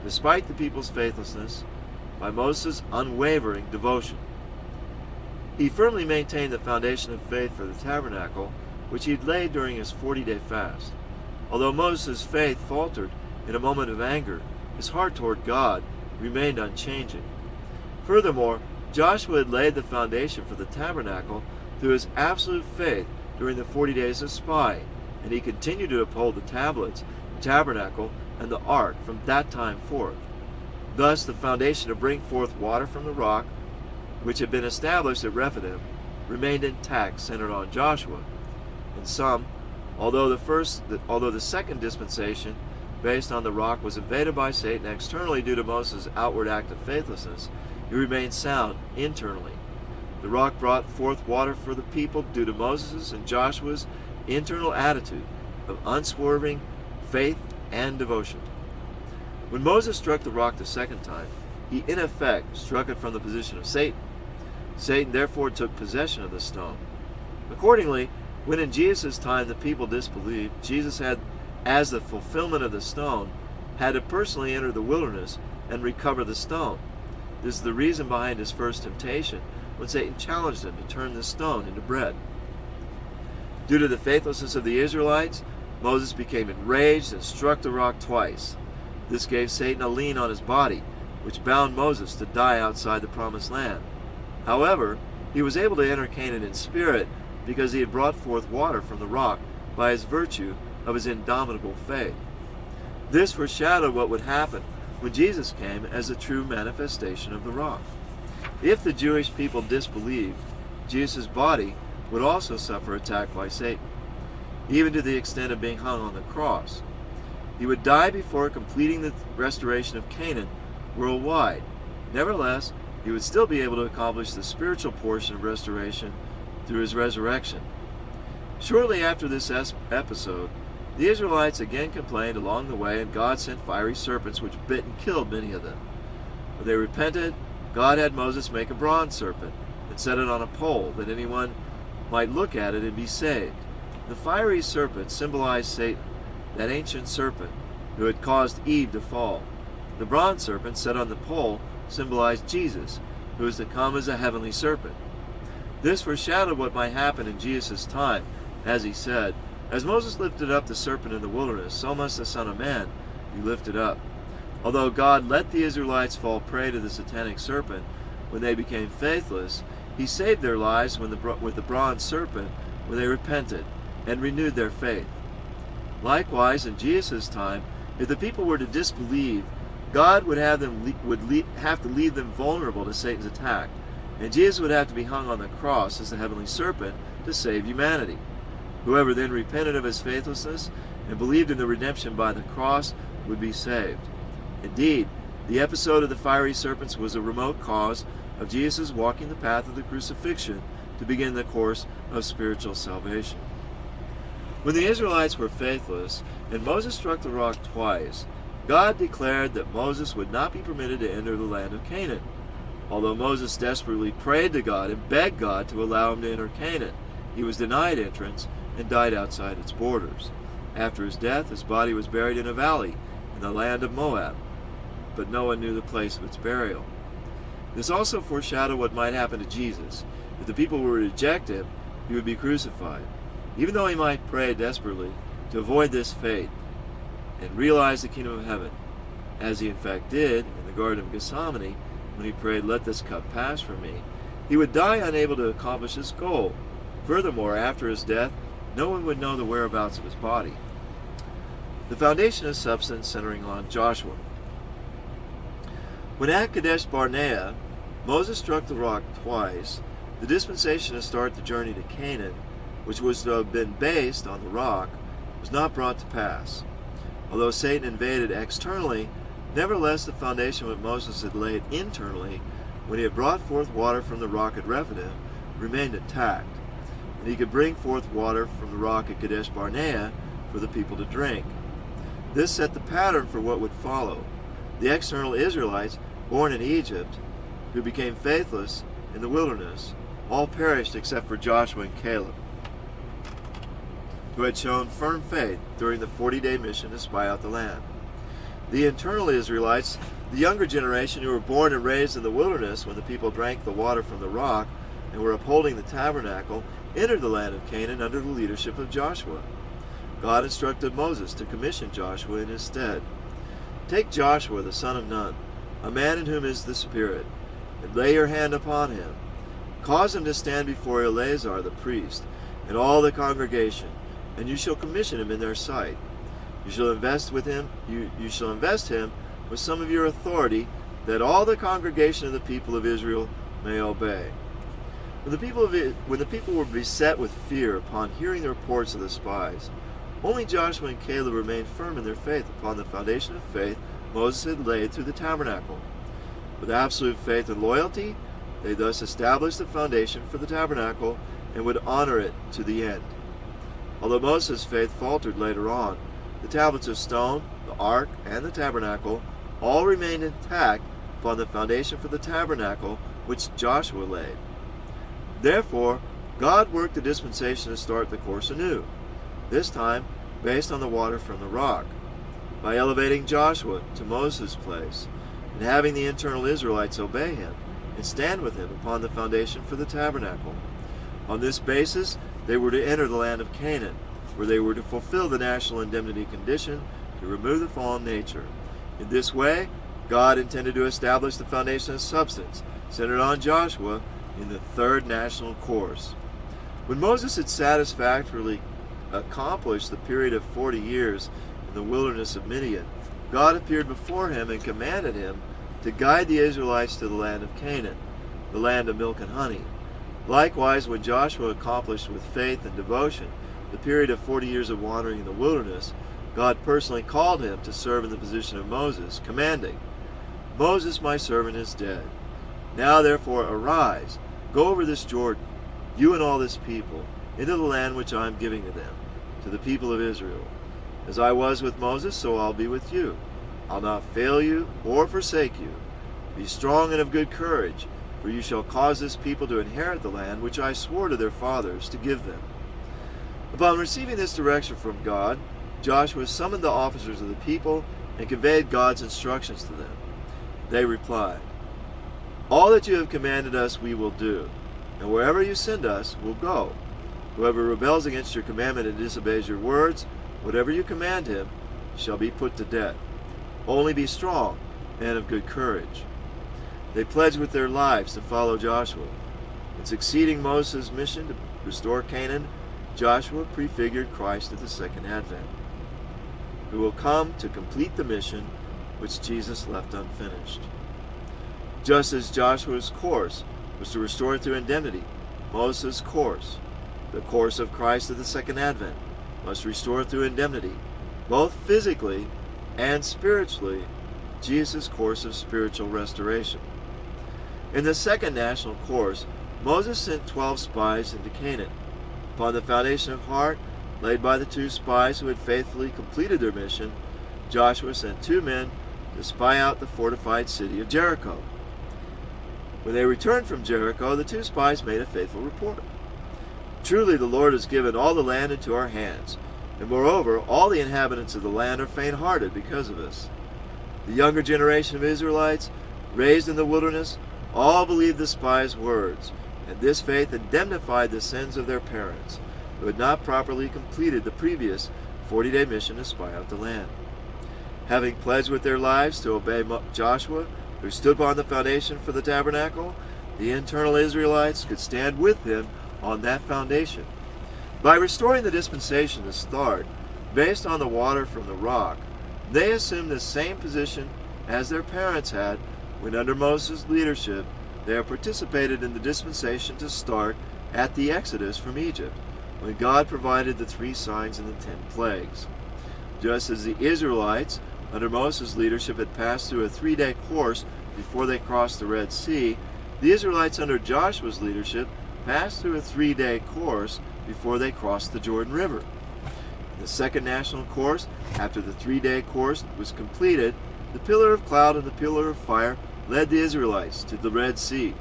despite the people's faithlessness, by Moses' unwavering devotion. He firmly maintained the foundation of faith for the tabernacle, which he had laid during his 40-day fast. Although Moses' faith faltered in a moment of anger, his heart toward God remained unchanging. Furthermore, Joshua had laid the foundation for the tabernacle through his absolute faith during the 40 days of spying, and he continued to uphold the tablets, the tabernacle, and the ark from that time forth. Thus, the foundation to bring forth water from the rock, which had been established at Rephidim, remained intact, centered on Joshua. In sum, although the second dispensation based on the rock was invaded by Satan externally due to Moses' outward act of faithlessness, it remained sound internally. The rock brought forth water for the people due to Moses' and Joshua's internal attitude of unswerving faith and devotion. When Moses struck the rock the second time, he in effect struck it from the position of Satan. Satan therefore took possession of the stone. Accordingly, when in Jesus' time the people disbelieved, Jesus had, as the fulfillment of the stone, had to personally enter the wilderness and recover the stone. This is the reason behind his first temptation, when Satan challenged him to turn the stone into bread. Due to the faithlessness of the Israelites, Moses became enraged and struck the rock twice. This gave Satan a lien on his body, which bound Moses to die outside the promised land. However, he was able to enter Canaan in spirit because he had brought forth water from the rock by his virtue of his indomitable faith. This foreshadowed what would happen when Jesus came as a true manifestation of the rock. If the Jewish people disbelieved, Jesus' body would also suffer attack by Satan, even to the extent of being hung on the cross. He would die before completing the restoration of Canaan worldwide. Nevertheless, he would still be able to accomplish the spiritual portion of restoration through his resurrection. Shortly after this episode, the Israelites again complained along the way, and God sent fiery serpents which bit and killed many of them. When they repented, God had Moses make a bronze serpent and set it on a pole, that anyone might look at it and be saved. The fiery serpent symbolized Satan, that ancient serpent who had caused Eve to fall. The bronze serpent set on the pole symbolized Jesus, who is to come as a heavenly serpent. This foreshadowed what might happen in Jesus' time, as he said, "As Moses lifted up the serpent in the wilderness, so must the Son of Man be lifted up." Although God let the Israelites fall prey to the satanic serpent when they became faithless, he saved their lives with the bronze serpent when they repented and renewed their faith. Likewise, in Jesus' time, if the people were to disbelieve, God would have to leave them vulnerable to Satan's attack, and Jesus would have to be hung on the cross as the heavenly serpent to save humanity. Whoever then repented of his faithlessness and believed in the redemption by the cross would be saved. Indeed, the episode of the fiery serpents was a remote cause of Jesus walking the path of the crucifixion to begin the course of spiritual salvation. When the Israelites were faithless and Moses struck the rock twice, God declared that Moses would not be permitted to enter the land of Canaan. Although Moses desperately prayed to God and begged God to allow him to enter Canaan, he was denied entrance and died outside its borders. After his death, his body was buried in a valley in the land of Moab, but no one knew the place of its burial. This also foreshadowed what might happen to Jesus. If the people were to reject him, he would be crucified. Even though he might pray desperately to avoid this fate and realize the kingdom of heaven, as he in fact did in the Garden of Gethsemane when he prayed, "Let this cup pass from me," he would die unable to accomplish his goal. Furthermore, after his death, no one would know the whereabouts of his body. The foundation of substance centering on Joshua. When at Kadesh Barnea, Moses struck the rock twice, the dispensation to start the journey to Canaan, which was to have been based on the rock, was not brought to pass. Although Satan invaded externally, nevertheless the foundation which Moses had laid internally, when he had brought forth water from the rock at Rephidim, remained intact, and he could bring forth water from the rock at Kadesh Barnea for the people to drink. This set the pattern for what would follow. The external Israelites, born in Egypt, who became faithless in the wilderness, all perished except for Joshua and Caleb, who had shown firm faith during the 40-day mission to spy out the land. The internal Israelites, the younger generation who were born and raised in the wilderness when the people drank the water from the rock and were upholding the tabernacle, entered the land of Canaan under the leadership of Joshua. God instructed Moses to commission Joshua in his stead. "Take Joshua the son of Nun, a man in whom is the Spirit, and lay your hand upon him. Cause him to stand before Eleazar the priest and all the congregation, and you shall commission him in their sight. You shall invest him with some of your authority, that all the congregation of the people of Israel may obey." When the people were beset with fear upon hearing the reports of the spies, only Joshua and Caleb remained firm in their faith upon the foundation of faith Moses had laid through the tabernacle. With absolute faith and loyalty, they thus established the foundation for the tabernacle and would honor it to the end. Although Moses' faith faltered later on, the tablets of stone, the ark, and the tabernacle all remained intact upon the foundation for the tabernacle which Joshua laid. Therefore, God worked the dispensation to start the course anew, this time based on the water from the rock, by elevating Joshua to Moses' place, and having the internal Israelites obey him and stand with him upon the foundation for the tabernacle. On this basis, they were to enter the land of Canaan, where they were to fulfill the national indemnity condition to remove the fallen nature. In this way, God intended to establish the foundation of substance, centered on Joshua, in the third national course. When Moses had satisfactorily accomplished the period of 40 years in the wilderness of Midian, God appeared before him and commanded him to guide the Israelites to the land of Canaan, the land of milk and honey. Likewise, when Joshua accomplished with faith and devotion the period of 40 years of wandering in the wilderness, God personally called him to serve in the position of Moses, commanding, "Moses, my servant, is dead. Now therefore arise, go over this Jordan, you and all this people, into the land which I am giving to them, to the people of Israel. As I was with Moses, so I'll be with you. I'll not fail you or forsake you. Be strong and of good courage, for you shall cause this people to inherit the land which I swore to their fathers to give them." Upon receiving this direction from God, Joshua summoned the officers of the people and conveyed God's instructions to them. They replied, "All that you have commanded us we will do, and wherever you send us, we'll go. Whoever rebels against your commandment and disobeys your words, whatever you command him, shall be put to death. Only be strong and of good courage." They pledged with their lives to follow Joshua. In succeeding Moses' mission to restore Canaan, Joshua prefigured Christ at the second advent, who will come to complete the mission which Jesus left unfinished. Just as Joshua's course was to restore through indemnity, Moses' course, the course of Christ at the second advent, must restore through indemnity, both physically and spiritually, Jesus' course of spiritual restoration. In the second national course, Moses sent 12 spies into Canaan. Upon the foundation of heart laid by the 2 spies who had faithfully completed their mission, Joshua sent 2 men to spy out the fortified city of Jericho. When they returned from Jericho, the 2 spies made a faithful report. "Truly the Lord has given all the land into our hands, and moreover all the inhabitants of the land are faint-hearted because of us." The younger generation of Israelites, raised in the wilderness, all believed the spies' words, and this faith indemnified the sins of their parents, who had not properly completed the previous 40-day mission to spy out the land. Having pledged with their lives to obey Joshua, who stood upon the foundation for the tabernacle, the internal Israelites could stand with him on that foundation. By restoring the dispensation to start, based on the water from the rock, they assumed the same position as their parents had when under Moses' leadership they had participated in the dispensation to start at the Exodus from Egypt, when God provided the 3 signs and the 10 plagues. Just as the Israelites under Moses' leadership had passed through a 3-day course before they crossed the Red Sea, the Israelites under Joshua's leadership passed through a 3-day course before they crossed the Jordan River. In the second national course, after the 3-day course was completed, the pillar of cloud and the pillar of fire led the Israelites to the Red Sea.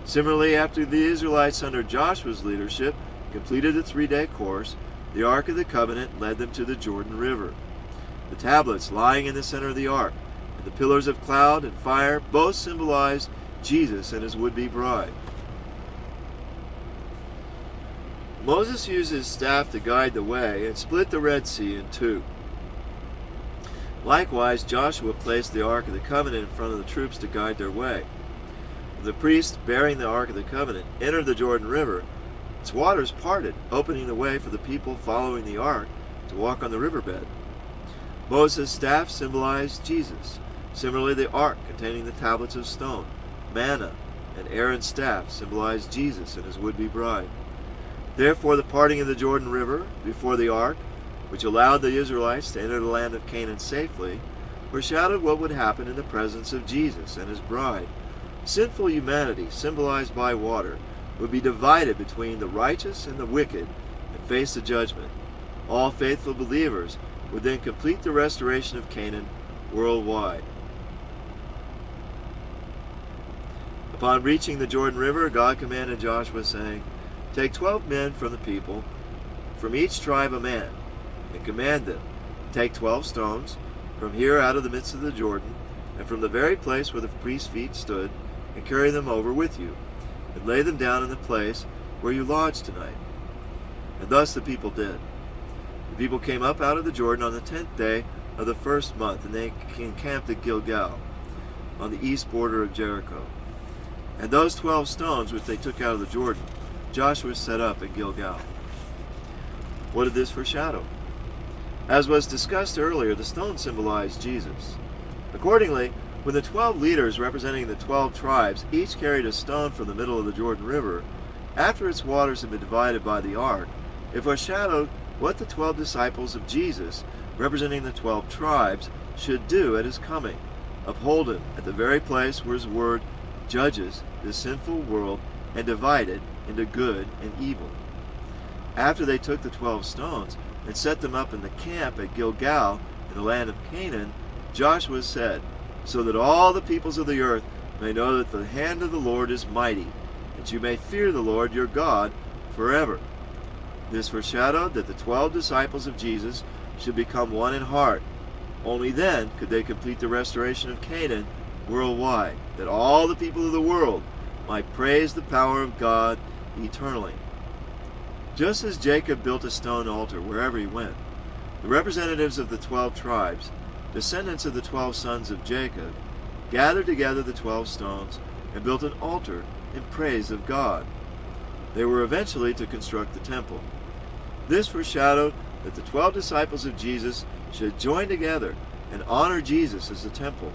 Similarly, after the Israelites under Joshua's leadership completed the 3-day course, the Ark of the Covenant led them to the Jordan River. The tablets lying in the center of the ark and the pillars of cloud and fire both symbolize Jesus and his would-be bride. Moses used his staff to guide the way and split the Red Sea in 2. Likewise, Joshua placed the Ark of the Covenant in front of the troops to guide their way. When the priest bearing the Ark of the Covenant entered the Jordan River, its waters parted, opening the way for the people following the Ark to walk on the riverbed. Moses' staff symbolized Jesus. Similarly, the Ark containing the tablets of stone, manna, and Aaron's staff symbolized Jesus and his would-be bride. Therefore, the parting of the Jordan River before the Ark, which allowed the Israelites to enter the land of Canaan safely, foreshadowed what would happen in the presence of Jesus and his bride. Sinful humanity, symbolized by water, would be divided between the righteous and the wicked and face the judgment. All faithful believers would then complete the restoration of Canaan worldwide. Upon reaching the Jordan River, God commanded Joshua, saying, "Take 12 men from the people, from each tribe a man, and command them, take 12 stones from here out of the midst of the Jordan, and from the very place where the priest's feet stood, and carry them over with you, and lay them down in the place where you lodge tonight." And thus the people did. The people came up out of the Jordan on the 10th day of the 1st month, and they encamped at Gilgal, on the east border of Jericho. And those 12 stones which they took out of the Jordan, Joshua set up at Gilgal. What did this foreshadow? As was discussed earlier, the stones symbolized Jesus. Accordingly, when the 12 leaders representing the 12 tribes each carried a stone from the middle of the Jordan River, after its waters had been divided by the ark, it foreshadowed what the 12 disciples of Jesus, representing the 12 tribes, should do at his coming, uphold him at the very place where his word judges this sinful world and divide it into good and evil. After they took the 12 stones and set them up in the camp at Gilgal in the land of Canaan, Joshua said, "So that all the peoples of the earth may know that the hand of the Lord is mighty, that you may fear the Lord your God forever." This foreshadowed that the 12 disciples of Jesus should become one in heart. Only then could they complete the restoration of Canaan worldwide, that all the people of the world might praise the power of God eternally. Just as Jacob built a stone altar wherever he went, the representatives of the 12 tribes, descendants of the 12 sons of Jacob, gathered together the 12 stones and built an altar in praise of God. They were eventually to construct the temple. This foreshadowed that the 12 disciples of Jesus should join together and honor Jesus as the temple.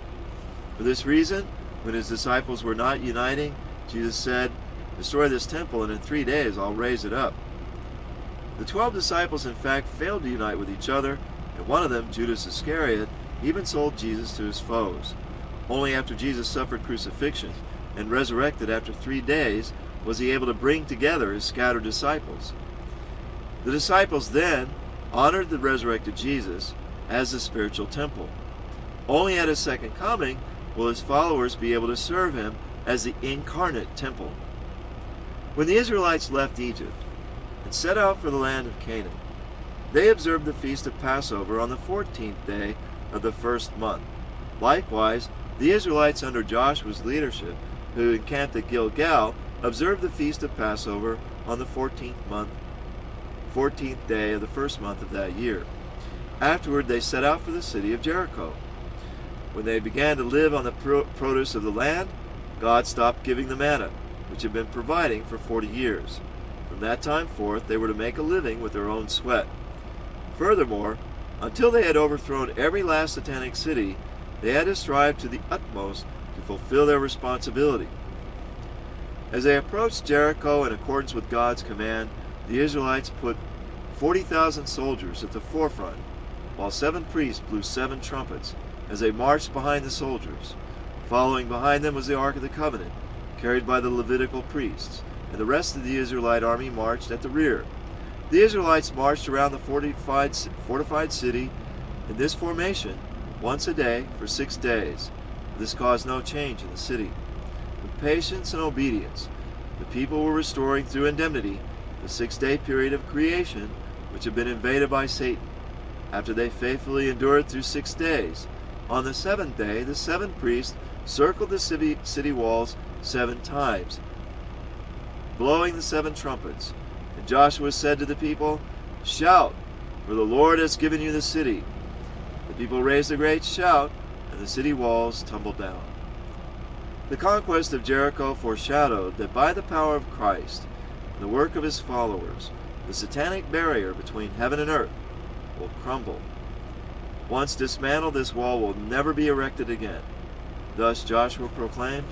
For this reason, when his disciples were not uniting, Jesus said, "Destroy this temple, and in 3 days I'll raise it up." The 12 disciples in fact failed to unite with each other, and one of them, Judas Iscariot, even sold Jesus to his foes. Only after Jesus suffered crucifixion and resurrected after 3 days was he able to bring together his scattered disciples. The disciples then honored the resurrected Jesus as the spiritual temple. Only at his second coming will his followers be able to serve him as the incarnate temple. When the Israelites left Egypt and set out for the land of Canaan, they observed the feast of Passover on the 14th day of the first month. Likewise, the Israelites under Joshua's leadership, who encamped at Gilgal, observed the feast of Passover on the 14th day of the first month of that year. Afterward, they set out for the city of Jericho. When they began to live on the produce of the land, God stopped giving the manna, which had been providing for 40 years. From that time forth, they were to make a living with their own sweat. Furthermore, until they had overthrown every last satanic city, they had to strive to the utmost to fulfill their responsibility. As they approached Jericho in accordance with God's command, the Israelites put 40,000 soldiers at the forefront, while 7 priests blew 7 trumpets as they marched behind the soldiers. Following behind them was the Ark of the Covenant, carried by the Levitical priests, and the rest of the Israelite army marched at the rear. The Israelites marched around the fortified city in this formation once a day for 6 days. This caused no change in the city. With patience and obedience, the people were restoring through indemnity the 6-day period of creation which had been invaded by Satan. After they faithfully endured through 6 days, on the 7th day the 7 priests circled the city walls 7 times, blowing the 7 trumpets. And Joshua said to the people, "Shout, for the Lord has given you the city." The people raised a great shout, and the city walls tumbled down. The conquest of Jericho foreshadowed that by the power of Christ and the work of his followers, the satanic barrier between heaven and earth will crumble. Once dismantled, this wall will never be erected again. Thus Joshua proclaimed,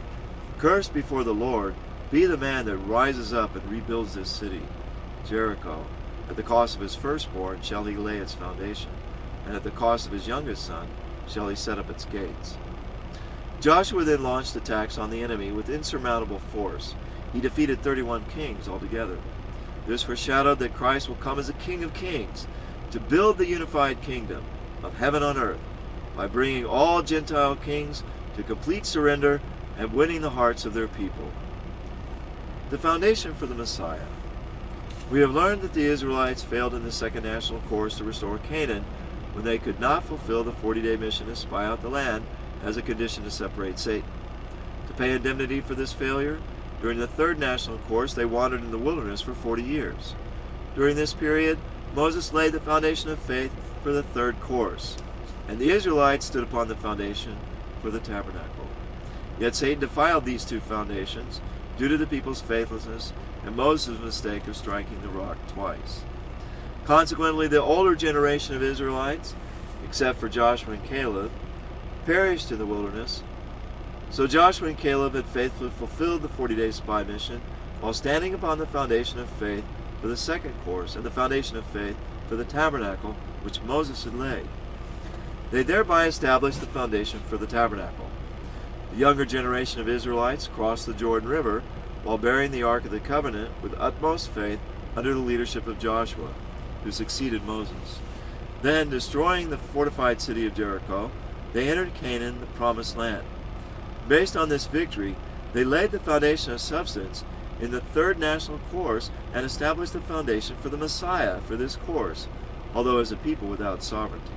"Cursed before the Lord be the man that rises up and rebuilds this city, Jericho. At the cost of his firstborn shall he lay its foundation, and at the cost of his youngest son shall he set up its gates." Joshua then launched attacks on the enemy with insurmountable force. He defeated 31 kings altogether. This foreshadowed that Christ will come as a King of Kings to build the unified kingdom of heaven on earth by bringing all Gentile kings to complete surrender and winning the hearts of their people. The foundation for the Messiah. We have learned that the Israelites failed in the second national course to restore Canaan when they could not fulfill the 40-day mission to spy out the land as a condition to separate Satan. To pay indemnity for this failure, during the third national course they wandered in the wilderness for 40 years. During this period, Moses laid the foundation of faith for the third course, and the Israelites stood upon the foundation for the tabernacle. Yet Satan defiled these 2 foundations due to the people's faithlessness and Moses' mistake of striking the rock twice. Consequently, the older generation of Israelites, except for Joshua and Caleb, perished in the wilderness. So Joshua and Caleb had faithfully fulfilled the 40-day spy mission while standing upon the foundation of faith for the second course, and the foundation of faith for the tabernacle which Moses had laid. They thereby established the foundation for the tabernacle. The younger generation of Israelites crossed the Jordan River while bearing the Ark of the Covenant with utmost faith under the leadership of Joshua, who succeeded Moses. Then, destroying the fortified city of Jericho, they entered Canaan, the promised land. Based on this victory, they laid the foundation of substance in the third national course and established the foundation for the Messiah for this course, although as a people without sovereignty.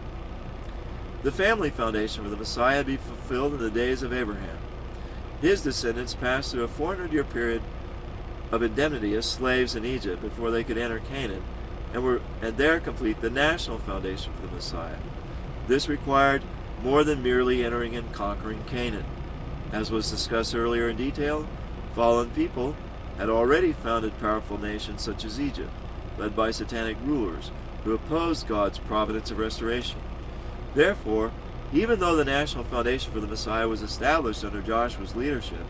The family foundation for the Messiah would be fulfilled in the days of Abraham. His descendants passed through a 400-year period of indemnity as slaves in Egypt before they could enter Canaan, and there complete the national foundation for the Messiah. This required more than merely entering and conquering Canaan. As was discussed earlier in detail, fallen people had already founded powerful nations such as Egypt, led by satanic rulers who opposed God's providence of restoration. Therefore, even though the national foundation for the Messiah was established under Joshua's leadership,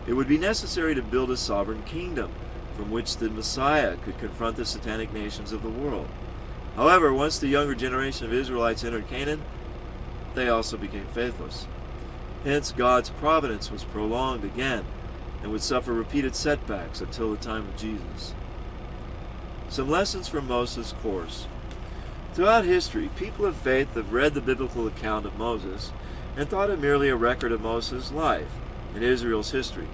it would be necessary to build a sovereign kingdom from which the Messiah could confront the satanic nations of the world. However, once the younger generation of Israelites entered Canaan, they also became faithless. Hence, God's providence was prolonged again and would suffer repeated setbacks until the time of Jesus. Some lessons from Moses' course. Throughout history, people of faith have read the biblical account of Moses and thought it merely a record of Moses' life and Israel's history.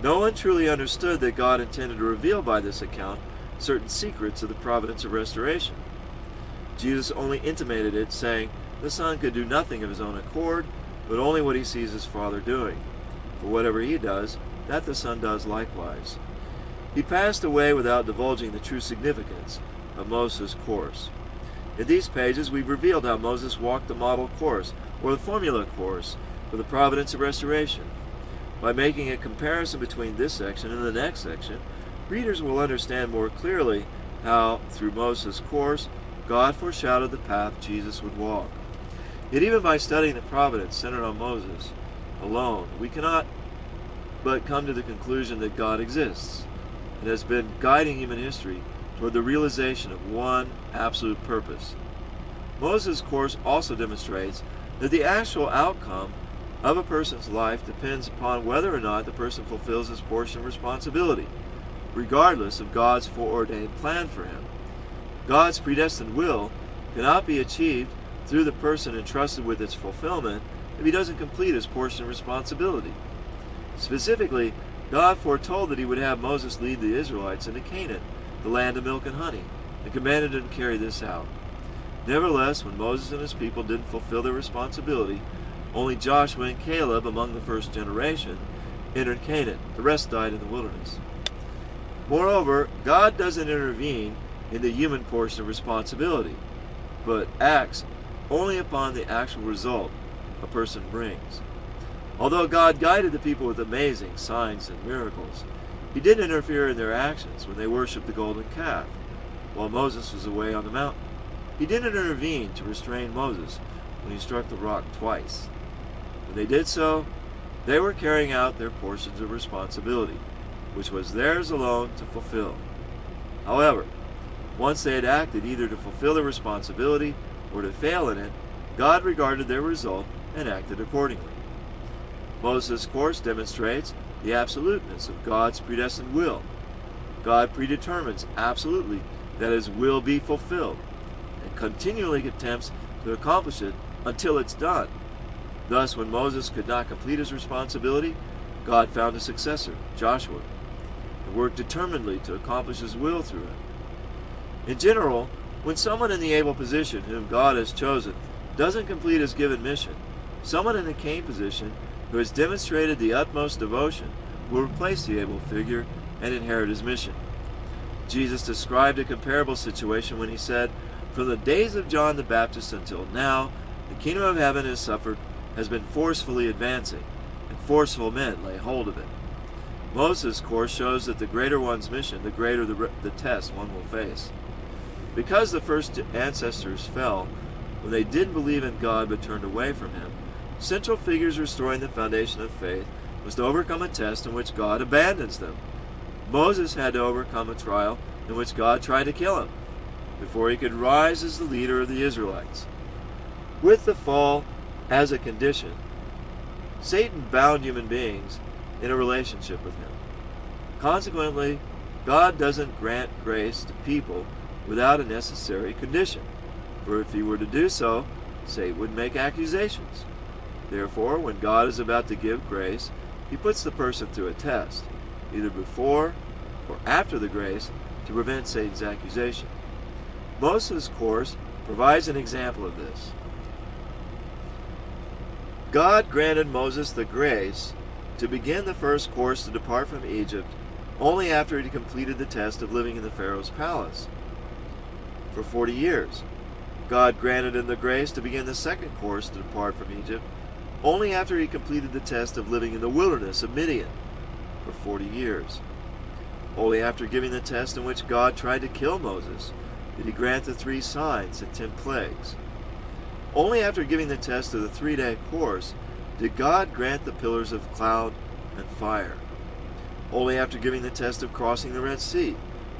No one truly understood that God intended to reveal by this account certain secrets of the providence of restoration. Jesus only intimated it, saying, "The Son could do nothing of his own accord, but only what he sees his Father doing. For whatever he does, that the Son does likewise." He passed away without divulging the true significance of Moses' course. In these pages, we've revealed how Moses walked the model course, or the formula course, for the providence of restoration. By making a comparison between this section and the next section, readers will understand more clearly how, through Moses' course, God foreshadowed the path Jesus would walk. Yet even by studying the providence centered on Moses alone, we cannot but come to the conclusion that God exists and has been guiding human history toward the realization of one absolute purpose. Moses' course also demonstrates that the actual outcome of a person's life depends upon whether or not the person fulfills his portion of responsibility, regardless of God's foreordained plan for him. God's predestined will cannot be achieved through the person entrusted with its fulfillment if he doesn't complete his portion of responsibility. Specifically, God foretold that he would have Moses lead the Israelites into Canaan, the land of milk and honey, and commanded him to carry this out. Nevertheless, when Moses and his people didn't fulfill their responsibility, only Joshua and Caleb, among the first generation, entered Canaan. The rest died in the wilderness. Moreover, God doesn't intervene in the human portion of responsibility, but acts only upon the actual result a person brings. Although God guided the people with amazing signs and miracles, he didn't interfere in their actions when they worshipped the golden calf, while Moses was away on the mountain. He didn't intervene to restrain Moses when he struck the rock twice. When they did so, they were carrying out their portions of responsibility, which was theirs alone to fulfill. However, once they had acted either to fulfill their responsibility or to fail in it, God regarded their result and acted accordingly. Moses' course demonstrates the absoluteness of God's predestined will. God predetermines absolutely that his will be fulfilled, and continually attempts to accomplish it until it's done. Thus, when Moses could not complete his responsibility, God found a successor, Joshua, and worked determinedly to accomplish his will through him. In general, when someone in the able position whom God has chosen doesn't complete his given mission, someone in the Cain position who has demonstrated the utmost devotion will replace the able figure and inherit his mission. Jesus described a comparable situation when he said, "From the days of John the Baptist until now, the kingdom of heaven has been forcefully advancing, and forceful men lay hold of it." Moses' course shows that the greater one's mission, the greater the test one will face. Because the first ancestors fell when they didn't believe in God but turned away from him, central figures restoring the foundation of faith must overcome a test in which God abandons them. Moses had to overcome a trial in which God tried to kill him before he could rise as the leader of the Israelites. With the fall as a condition, Satan bound human beings in a relationship with him. Consequently, God doesn't grant grace to people without a necessary condition, for if he were to do so, Satan would make accusations. Therefore, when God is about to give grace, he puts the person through a test, either before or after the grace, to prevent Satan's accusation. Moses' course provides an example of this. God granted Moses the grace to begin the first course to depart from Egypt only after he completed the test of living in the Pharaoh's palace for 40 years. God granted him the grace to begin the second course to depart from Egypt only after he completed the test of living in the wilderness of Midian for 40 years. Only after giving the test in which God tried to kill Moses did he grant the 3 signs and 10 plagues. Only after giving the test of the 3-day course did God grant the pillars of cloud and fire. Only after giving the test of crossing the Red Sea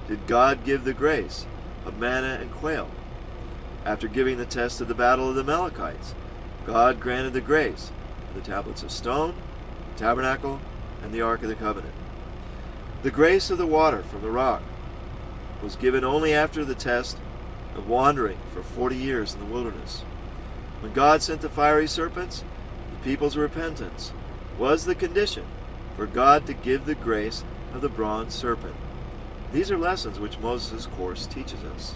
did God give the grace of manna and quail. After giving the test of the battle of the Amalekites, God granted the grace of the tablets of stone, the tabernacle, and the Ark of the Covenant. The grace of the water from the rock was given only after the test of wandering for 40 years in the wilderness. When God sent the fiery serpents, the people's repentance was the condition for God to give the grace of the bronze serpent. These are lessons which Moses' course teaches us.